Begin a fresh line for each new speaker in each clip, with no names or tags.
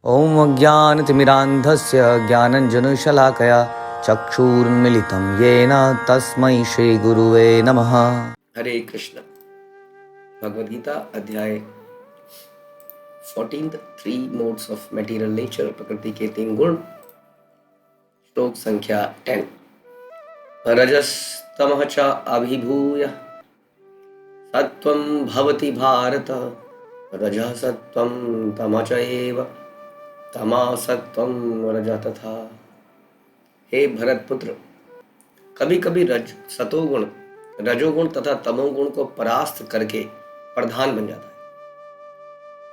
ॐ अज्ञानतिमिरान्धस्य ज्ञानञ्जनशलाकया चक्षुरुन्मिलितं येन तस्मै श्रीगुरुवे नमः।
हरे कृष्ण। भगवद गीता अध्याय 14 3 मोड्स ऑफ मटेरियल नेचर, प्रकृति के 3 गुण। श्लोक संख्या 10। रजस्तमः च अभिभूय सत्वं भवति भारत, रजः सत्वं तमः च एव, तमः सत्वं रजः तथा। हे भरतपुत्र, कभी कभी सतोगुण रजोगुण तथा तमोगुण को परास्त करके प्रधान बन जाता है,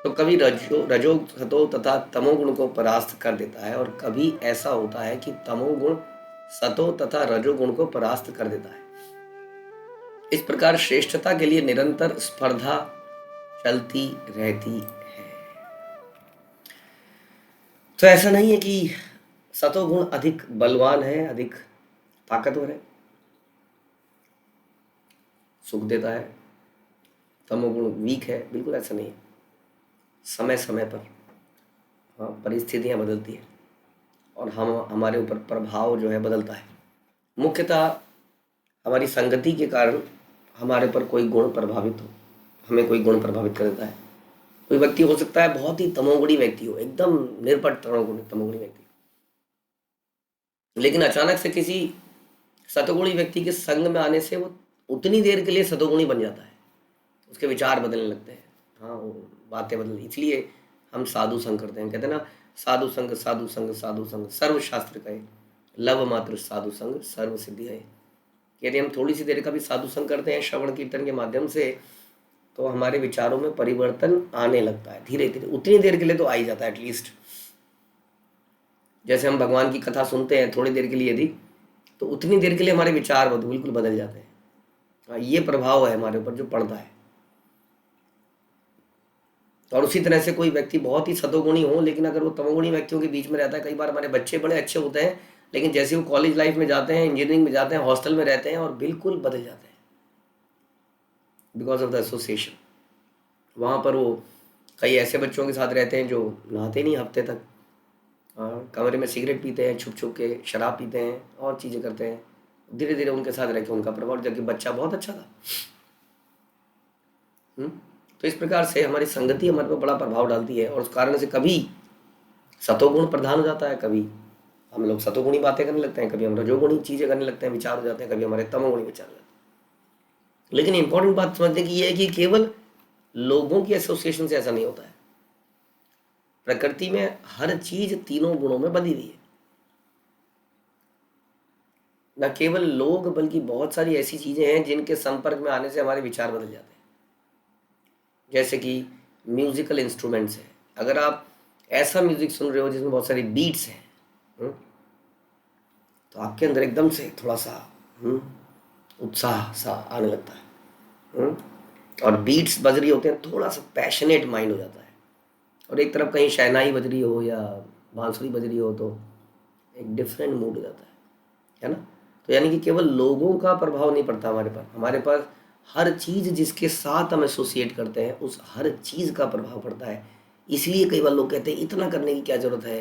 तो कभी रजो सतो तथा तमोगुण को परास्त कर देता है, और कभी ऐसा होता है कि तमोगुण सतो तथा रजोगुण को परास्त कर देता है। इस प्रकार श्रेष्ठता के लिए निरंतर स्पर्धा चलती रहती है। तो ऐसा नहीं है कि सतोगुण अधिक बलवान है, अधिक ताकतवर है, सुख देता है, तमोगुण वीक है, बिल्कुल ऐसा नहीं है। समय समय पर परिस्थितियां बदलती हैं और हमारे ऊपर प्रभाव जो है बदलता है। मुख्यतः हमारी संगति के कारण हमारे पर कोई गुण प्रभावित हो, हमें कोई गुण प्रभावित कर देता है। कोई व्यक्ति हो सकता है बहुत ही तमोगुणी व्यक्ति हो, एकदम निर्पट तमोगुणी व्यक्ति, लेकिन अचानक से किसी सतोगुणी व्यक्ति के संग में आने से वो उतनी देर के लिए सतोगुणी बन जाता है, उसके विचार बदलने लगते हैं, बातें बदल। इसलिए हम साधु संग करते हैं। कहते हैं ना, साधु संग साधु संग साधु संग सर्व शास्त्र कहे, लव मात्र साधु संग सर्व सिद्धि है। यदि हम थोड़ी सी देर का भी साधु संग करते हैं श्रवण कीर्तन के माध्यम से, तो हमारे विचारों में परिवर्तन आने लगता है धीरे धीरे। उतनी देर के लिए तो आ ही जाता है एटलीस्ट। जैसे हम भगवान की कथा सुनते हैं थोड़ी देर के लिए यदि, तो उतनी देर के लिए हमारे विचार बिल्कुल बदल जाते हैं। ये प्रभाव है हमारे ऊपर जो पड़ता है। और उसी तरह से कोई व्यक्ति बहुत ही सतोगुणी हो, लेकिन अगर वो तमोगुणी व्यक्तियों के बीच में रहता है, कई बार हमारे बच्चे बड़े अच्छे होते हैं, लेकिन जैसे वो कॉलेज लाइफ में जाते हैं, इंजीनियरिंग में जाते हैं, हॉस्टल में रहते हैं, और बिल्कुल बदल जाते हैं बिकॉज ऑफ द एसोसिएशन। वहाँ पर वो कई ऐसे बच्चों के साथ रहते हैं जो नहाते नहीं हफ्ते तक, कमरे में सिगरेट पीते हैं, छुप छुप के शराब पीते हैं और चीज़ें करते हैं। धीरे धीरे उनके साथ रह के उनका प्रभाव, जबकि बच्चा बहुत अच्छा था। तो इस प्रकार से हमारी संगति हमारे पर बड़ा प्रभाव डालती है, और उस कारण से कभी सतोगुण प्रधान हो जाता है, कभी हम लोग सतोगुणी बातें करने लगते हैं, कभी हम रजोगुणी चीज़ें करने लगते हैं, विचार हो जाते हैं, कभी हमारे तमोगुणी विचार हो जाते हैं। लेकिन इंपॉर्टेंट बात समझने की ये है कि केवल लोगों की एसोसिएशन से ऐसा नहीं होता है। प्रकृति में हर चीज तीनों गुणों में बंधी हुई है। न केवल लोग, बल्कि बहुत सारी ऐसी चीजें हैं जिनके संपर्क में आने से हमारे विचार बदल जाते हैं। जैसे कि म्यूजिकल इंस्ट्रूमेंट्स है। अगर आप ऐसा म्यूजिक सुन रहे हो जिसमें बहुत सारी बीट्स हैं, तो आपके अंदर एकदम से थोड़ा सा उत्साह सा आने लगता है, और बीट्स बज रही होते हैं, थोड़ा सा पैशनेट माइंड हो जाता है। और एक तरफ कहीं शहनाई बज रही हो या बांसुरी बज रही हो, तो एक डिफरेंट मूड हो जाता है ना। तो यानी कि केवल लोगों का प्रभाव नहीं पड़ता हमारे पास हर चीज़ जिसके साथ हम एसोसिएट करते हैं, उस हर चीज़ का प्रभाव पड़ता है। इसलिए कई बार लोग कहते हैं इतना करने की क्या ज़रूरत है,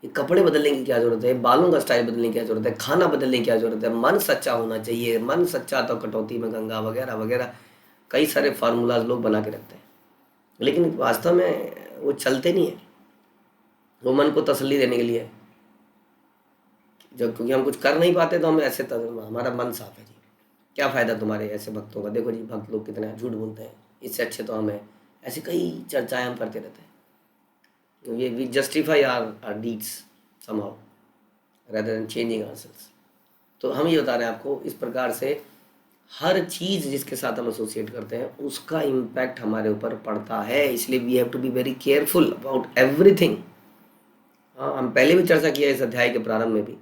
ये कपड़े बदलने की क्या ज़रूरत है, बालों का स्टाइल बदलने की क्या ज़रूरत है, खाना बदलने की क्या ज़रूरत है, मन सच्चा होना चाहिए, मन सच्चा तो कटौती में गंगा, वगैरह वगैरह कई सारे फार्मूलाज लोग बना के रखते हैं। लेकिन वास्तव में वो चलते नहीं है। वो मन को तसल्ली देने के लिए, जब क्योंकि हम कुछ कर नहीं पाते तो हम ऐसे हमारा मन साफ है जी, क्या फ़ायदा तुम्हारे ऐसे भक्तों का, देखो जी भक्त लोग कितने झूठ बोलते हैं, इससे अच्छे तो हमें। ऐसी कई चर्चाएं हम करते रहते हैं। ये we justify our deeds somehow rather than changing ourselves. तो हम ये बता रहे हैं आपको, इस प्रकार से हर चीज़ जिसके साथ हम एसोसिएट करते हैं उसका इम्पैक्ट हमारे ऊपर पड़ता है। इसलिए we have to be very careful about everything. हम पहले भी चर्चा किया इस अध्याय के प्रारंभ में भी,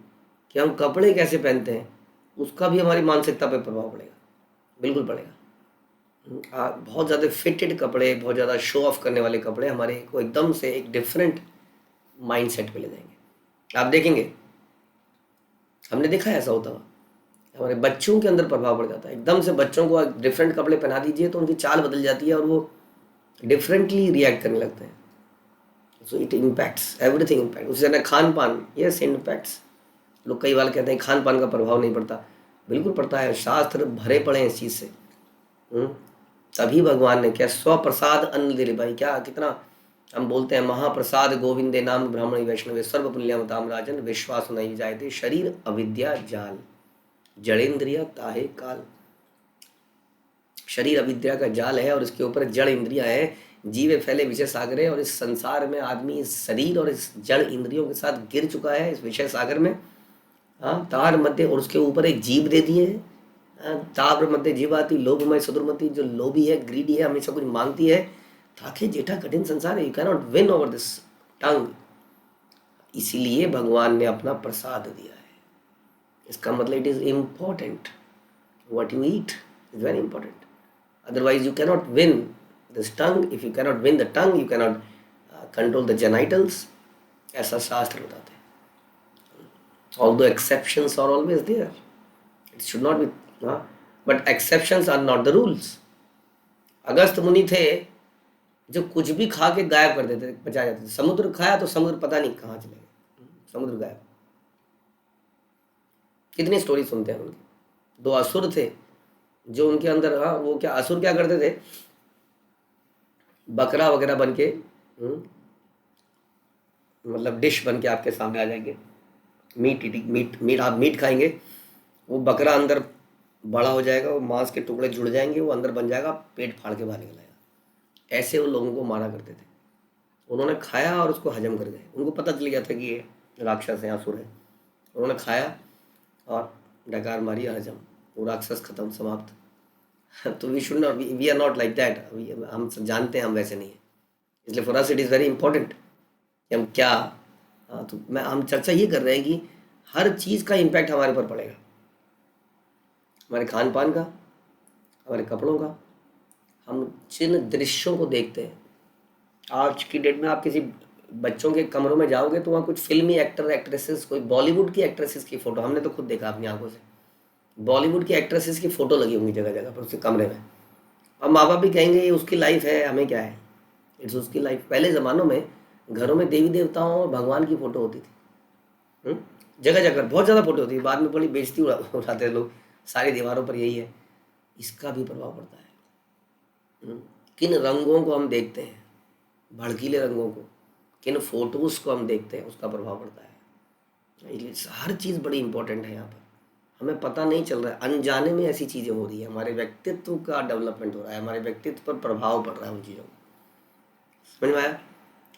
कि हम कपड़े कैसे पहनते हैं उसका भी हमारी मानसिकता पर प्रभाव पड़ेगा, बिल्कुल पड़ेगा। बहुत ज़्यादा फिटेड कपड़े, बहुत ज़्यादा शो ऑफ करने वाले कपड़े हमारे को एकदम से एक डिफरेंट माइंड सेट पर ले जाएंगे। आप देखेंगे, हमने देखा है ऐसा होता हुआ, हमारे बच्चों के अंदर प्रभाव पड़ जाता है। एकदम से बच्चों को डिफरेंट कपड़े पहना दीजिए तो उनकी चाल बदल जाती है और वो डिफरेंटली रिएक्ट करने लगते हैं। So it impacts everything impact. उसी तरह खान पान, यस इम्पैक्ट्स। लोग कई बार कहते हैं खान पान का प्रभाव नहीं पड़ता, बिल्कुल पड़ता है, शास्त्र भरे पड़े हैं इस चीज़ से। हम्म, तभी भगवान ने क्या स्वप्रसाद अन्न दिले भाई, क्या कितना हम बोलते हैं महाप्रसाद गोविंदे नाम ब्राह्मणी वैष्णवे सर्व पुण्यमताम राजन विश्वास नहीं जायते शरीर अविद्या जाल जड़ेंद्रिया ताहे काल। शरीर अविद्या का जाल है और इसके ऊपर जड़ इंद्रियां हैं, जीवे फैले विषय सागर है। और इस संसार में आदमी इस शरीर और इस जड़ इंद्रियों के साथ गिर चुका है इस विषय सागर में। हाँ, तार मध्य, और उसके ऊपर एक जीव दे दिए है। तार मध्य जीव आती लोभमय सदुरमती, जो लोभी है, ग्रीडी है, हमेशा कुछ मांगती है। ताकि जेठा कठिन संसार है, you cannot win over this tongue. इसीलिए भगवान ने अपना प्रसाद दिया है। इसका मतलब it is important, what you eat is very important. Otherwise, you cannot win this tongue. If you cannot win the tongue, you cannot control the genitals. ऐसा शास्त्र बताते हैं। Although exceptions are always there, it should not be, but exceptions are not the rules. अगस्त मुनि थे जो कुछ भी खा के गायब कर देते थे, बचा जाते थे। समुद्र खाया तो समुद्र पता नहीं कहाँ चले गए, समुद्र गायब। कितनी स्टोरी सुनते हैं उनकी। 2 असुर थे जो उनके अंदर, वो क्या असुर क्या करते थे, बकरा वगैरह बन के, मतलब डिश बन के आपके सामने आ जाएंगे, मीट आप मीट खाएंगे, वो बकरा अंदर बड़ा हो जाएगा, वो मांस के टुकड़े जुड़ जाएंगे, वो अंदर बन जाएगा, पेट फाड़ के बाहर निकल आएगा। ऐसे वो लोगों को मारा करते थे। उन्होंने खाया और उसको हजम कर गए। उनको पता चल गया था कि ये राक्षस है, असुर है। उन्होंने खाया और डकार मारी, हजम, वो राक्षस खत्म, समाप्त। तो we should not, we are not like that. हम जानते हैं हम वैसे नहीं है। इसलिए for us it is very important कि हम क्या, तो हम चर्चा ये कर रहे हैं कि हर चीज़ का इम्पैक्ट हमारे ऊपर पड़ेगा, हमारे खान पान का, हमारे कपड़ों का। हम जिन दृश्यों को देखते हैं, आज की डेट में आप किसी बच्चों के कमरों में जाओगे तो वहाँ कुछ फिल्मी एक्टर एक्ट्रेसेस, कोई बॉलीवुड की एक्ट्रेसेस की फ़ोटो, हमने तो खुद देखा अपनी आंखों से, बॉलीवुड की एक्ट्रेसेस की फ़ोटो लगी होंगी जगह जगह पर उसके कमरे में। और माँ बाप भी कहेंगे ये उसकी लाइफ है, हमें क्या है, इट्स उसकी लाइफ। पहले ज़मानों में घरों में देवी देवताओं और भगवान की फ़ोटो होती थी, जगह जगह बहुत ज़्यादा फ़ोटो होती थी। बाद में बड़ी बेइज्जती उड़ाते लोग, सारी दीवारों पर यही है। इसका भी प्रभाव पड़ता है। किन रंगों को हम देखते हैं, भड़कीले रंगों को, किन फोटोज़ को हम देखते हैं, उसका प्रभाव पड़ता है। इसलिए हर चीज़ बड़ी इंपॉर्टेंट है यहाँ पर। हमें पता नहीं चल रहा है, अनजाने में ऐसी चीज़ें हो रही है, हमारे व्यक्तित्व का डेवलपमेंट हो रहा है, हमारे व्यक्तित्व पर प्रभाव पड़ रहा है उन चीज़ों का। समझ में आया?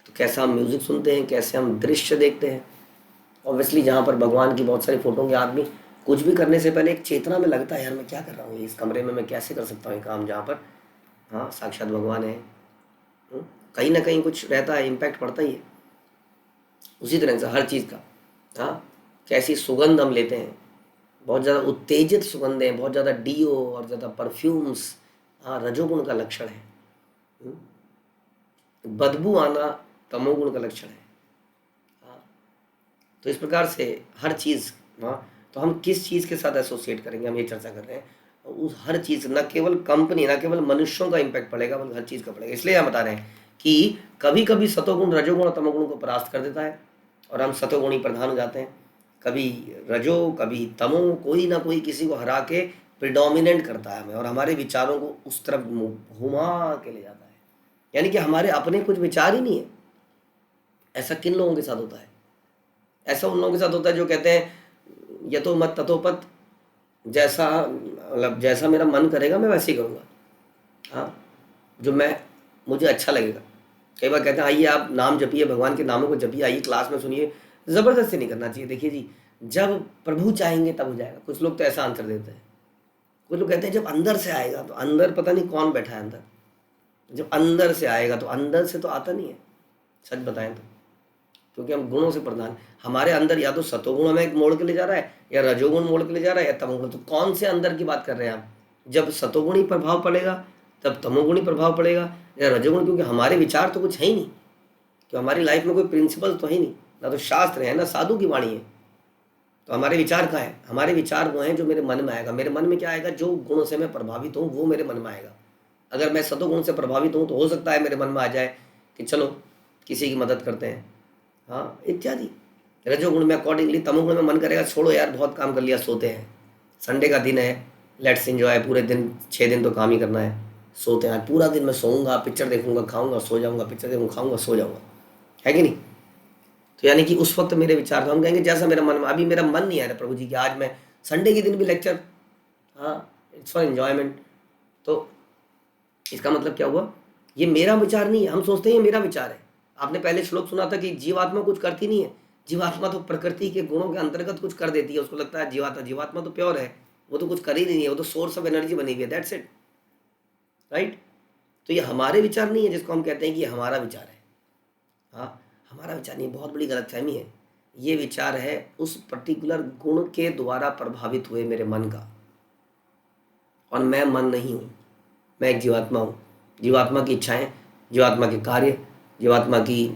तो कैसा हम म्यूज़िक सुनते हैं, कैसे हम दृश्य देखते हैं। ऑब्वियसली जहाँ पर भगवान की बहुत सारी फ़ोटो के, आदमी कुछ भी करने से पहले एक चेतना में लगता है, यार मैं क्या कर रहा हूँ, इस कमरे में मैं कैसे कर सकता हूँ ये काम, जहाँ पर हाँ साक्षात भगवान है। कहीं ना कहीं कुछ रहता है, इम्पैक्ट पड़ता ही है। उसी तरह से हर चीज़ का, हाँ, कैसी सुगंध हम लेते हैं, बहुत ज़्यादा उत्तेजित सुगंधें, बहुत ज़्यादा डीओ और ज़्यादा परफ्यूम्स, हाँ, रजोगुण का लक्षण है। बदबू आना तमोगुण का लक्षण है। हाँ, तो इस प्रकार से हर चीज़, हाँ, तो हम किस चीज़ के साथ एसोसिएट करेंगे, हम ये चर्चा कर रहे हैं। उस हर चीज़, न केवल कंपनी, न केवल मनुष्यों का इम्पैक्ट पड़ेगा, बल्कि हर चीज़ का पड़ेगा। इसलिए हम बता रहे हैं कि कभी कभी सतोगुण रजोगुण और तमोगुण को परास्त कर देता है और हम सतोगुणी प्रधान हो जाते हैं। कभी रजो, कभी तमो, कोई ना कोई किसी को हरा के प्रिडोमिनेंट करता है हमें और हमारे विचारों को उस तरफ घुमा के ले जाता है। यानी कि हमारे अपने कुछ विचार ही नहीं है। ऐसा किन लोगों के साथ होता है? ऐसा उन लोगों के साथ होता है जो कहते हैं यतो मत ततो पत, जैसा मतलब जैसा मेरा मन करेगा मैं वैसे ही करूँगा, हाँ, जो मुझे अच्छा लगेगा। कई बार कहते हैं आइए आप नाम जपिए, भगवान के नामों को जपिए, आइए क्लास में सुनिए। ज़बरदस्ती नहीं करना चाहिए। देखिए जी, जब प्रभु चाहेंगे तब हो जाएगा। कुछ लोग तो ऐसा आंसर देते हैं। कुछ लोग कहते हैं जब अंदर से आएगा, तो अंदर पता नहीं कौन बैठा है अंदर। जब अंदर से आएगा तो अंदर से तो आता नहीं है, सच बताएं तो, क्योंकि हम गुणों से प्रधान। हमारे अंदर या तो सतोगुण हमें एक मोड़ के ले जा रहा है, या रजोगुण मोड़ के ले जा रहा है, या तमोगुण। तो कौन से अंदर की बात कर रहे हैं आप? जब सतोगुणी प्रभाव पड़ेगा तब तमोगुणी प्रभाव पड़ेगा, या रजोगुण, क्योंकि हमारे विचार तो कुछ है ही नहीं, कि हमारी लाइफ में कोई प्रिंसिपल तो है ही नहीं, ना तो शास्त्र है ना साधु की वाणी है। तो हमारे विचार कहाँ है? हमारे विचार वो हैं जो मेरे मन में आएगा। मेरे मन में क्या आएगा? जो गुणों से मैं प्रभावित हूँ वो मेरे मन में आएगा। अगर मैं सतोगुण से प्रभावित हूँ तो हो सकता है मेरे मन में आ जाए कि चलो किसी की मदद करते हैं, हाँ इत्यादि। रजोगुण में अकॉर्डिंगली, तमोगुण में मन करेगा छोड़ो यार बहुत काम कर लिया, सोते हैं, संडे का दिन है, लेट्स एंजॉय, पूरे दिन 6 दिन तो काम ही करना है, सोते हैं, आज पूरा दिन मैं सोऊंगा, पिक्चर देखूंगा, खाऊंगा, सो जाऊंगा, पिक्चर देखूंगा, खाऊंगा, सो जाऊंगा, है कि नहीं। तो यानी कि उस वक्त मेरे विचार, तो हम कहेंगे जैसा मेरा मन, अभी मेरा मन नहीं आ रहा प्रभु जी कि आज मैं संडे के दिन भी लेक्चर, हाँ इट्स फॉर एंजॉयमेंट। तो इसका मतलब क्या हुआ, ये मेरा विचार नहीं है। हम सोचते हैं ये मेरा विचार है। आपने पहले श्लोक सुना था कि जीवात्मा कुछ करती नहीं है, जीवात्मा तो प्रकृति के गुणों के अंतर्गत कुछ कर देती है, उसको लगता है जीवात्मा, जीवात्मा तो प्योर है, वो तो कुछ कर ही नहीं है, वो तो सोर्स ऑफ एनर्जी बनी हुई है, दैट्स इट, राइट। तो ये हमारे विचार नहीं है जिसको हम कहते हैं कि ये हमारा विचार है। हाँ, हमारा विचार नहीं, बहुत बड़ी गलतफहमी है। ये विचार है उस पर्टिकुलर गुण के द्वारा प्रभावित हुए मेरे मन का, और मैं मन नहीं हूँ, मैं एक जीवात्मा हूँ। जीवात्मा की इच्छाएं, जीवात्मा के कार्य, जीवात्मा की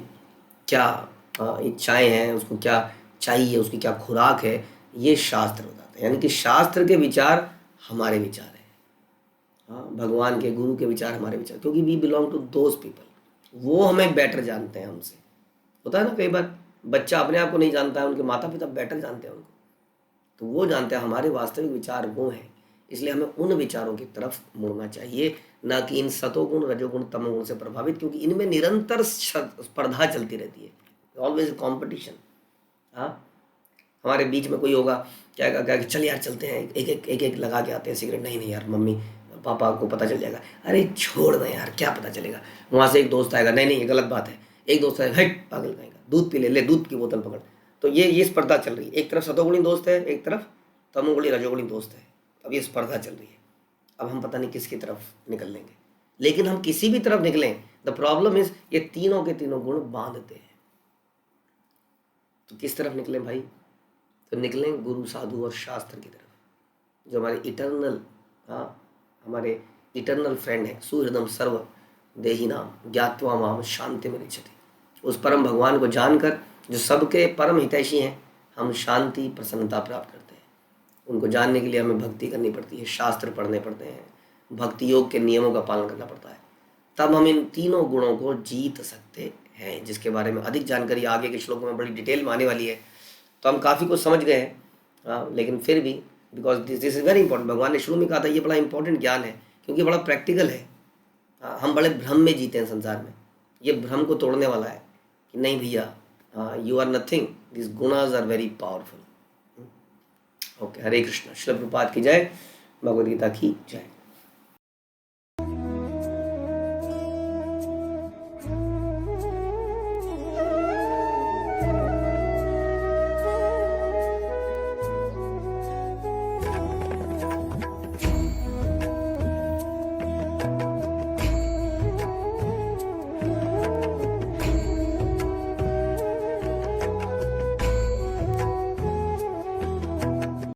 क्या इच्छाएं हैं, उसको क्या चाहिए, उसकी क्या खुराक है, ये शास्त्र बताते हैं। यानी कि शास्त्र के विचार हमारे विचार हैं, हाँ, भगवान के गुरु के विचार हमारे विचार, क्योंकि we belong to those people, वो हमें बेटर जानते हैं हमसे। होता है ना कई बार बच्चा अपने आप को नहीं जानता है, उनके माता पिता बेटर जानते हैं उनको, तो वो जानते हैं हमारे वास्तविक विचार वो हैं। इसलिए हमें उन विचारों की तरफ मुड़ना चाहिए, ना कि इन सतोगुण रजोगुण तमोगुण से प्रभावित, क्योंकि इनमें निरंतर स्पर्धा चलती रहती है, ऑलवेज कॉम्पिटिशन। हाँ, हमारे बीच में कोई होगा, क्या कहेगा कि चल यार चलते हैं, एक एक लगा के आते हैं सिगरेट, नहीं नहीं यार मम्मी पापा को पता चल जाएगा, अरे छोड़ दे यार क्या पता चलेगा। वहाँ से एक दोस्त आएगा, नहीं नहीं ये गलत बात है, एक दोस्त आएगा, हट पागल कहेगा, दूध पी ले, ले दूध की बोतल पकड़। तो ये स्पर्धा चल रही है, एक तरफ सतोगुणी दोस्त है, एक तरफ तमोगुणी रजोगुणी दोस्त है। अब ये स्पर्धा चल रही है, अब हम पता नहीं किसकी तरफ निकल लेंगे, लेकिन हम किसी भी तरफ निकलें, द प्रॉब्लम इज ये तीनों के तीनों गुण बांधते हैं। तो किस तरफ निकलें भाई, तो निकलें गुरु साधु और शास्त्र की तरफ, जो हमारे इटर्नल, हाँ हमारे इटर्नल फ्रेंड है। सुहृदम सर्व देही नाम ज्ञात्वा माम शांति में रिच्छति। उस परम भगवान को जानकर, जो सबके परम हितैषी हैं, हम शांति प्रसन्नता प्राप्त करते हैं। उनको जानने के लिए हमें भक्ति करनी पड़ती है, शास्त्र पढ़ने पड़ते हैं, भक्ति योग के नियमों का पालन करना पड़ता है, तब हम इन तीनों गुणों को जीत सकते हैं, जिसके बारे में अधिक जानकारी आगे के श्लोकों में बड़ी डिटेल में आने वाली है। तो हम काफ़ी कुछ समझ गए हैं, हाँ, लेकिन फिर भी because this is very important, भगवान ने शुरू में कहा था ये बड़ा इंपॉर्टेंट ज्ञान है, क्योंकि बड़ा प्रैक्टिकल है। हाँ, हम बड़े भ्रम में जीते हैं संसार में, ये भ्रम को तोड़ने वाला है कि नहीं भैया, हाँ यू आर नथिंग, दिस गुणाज are very powerful. Okay, Hare Krishna, Shrila Prabhupada की जय, भगवद गीता की जय।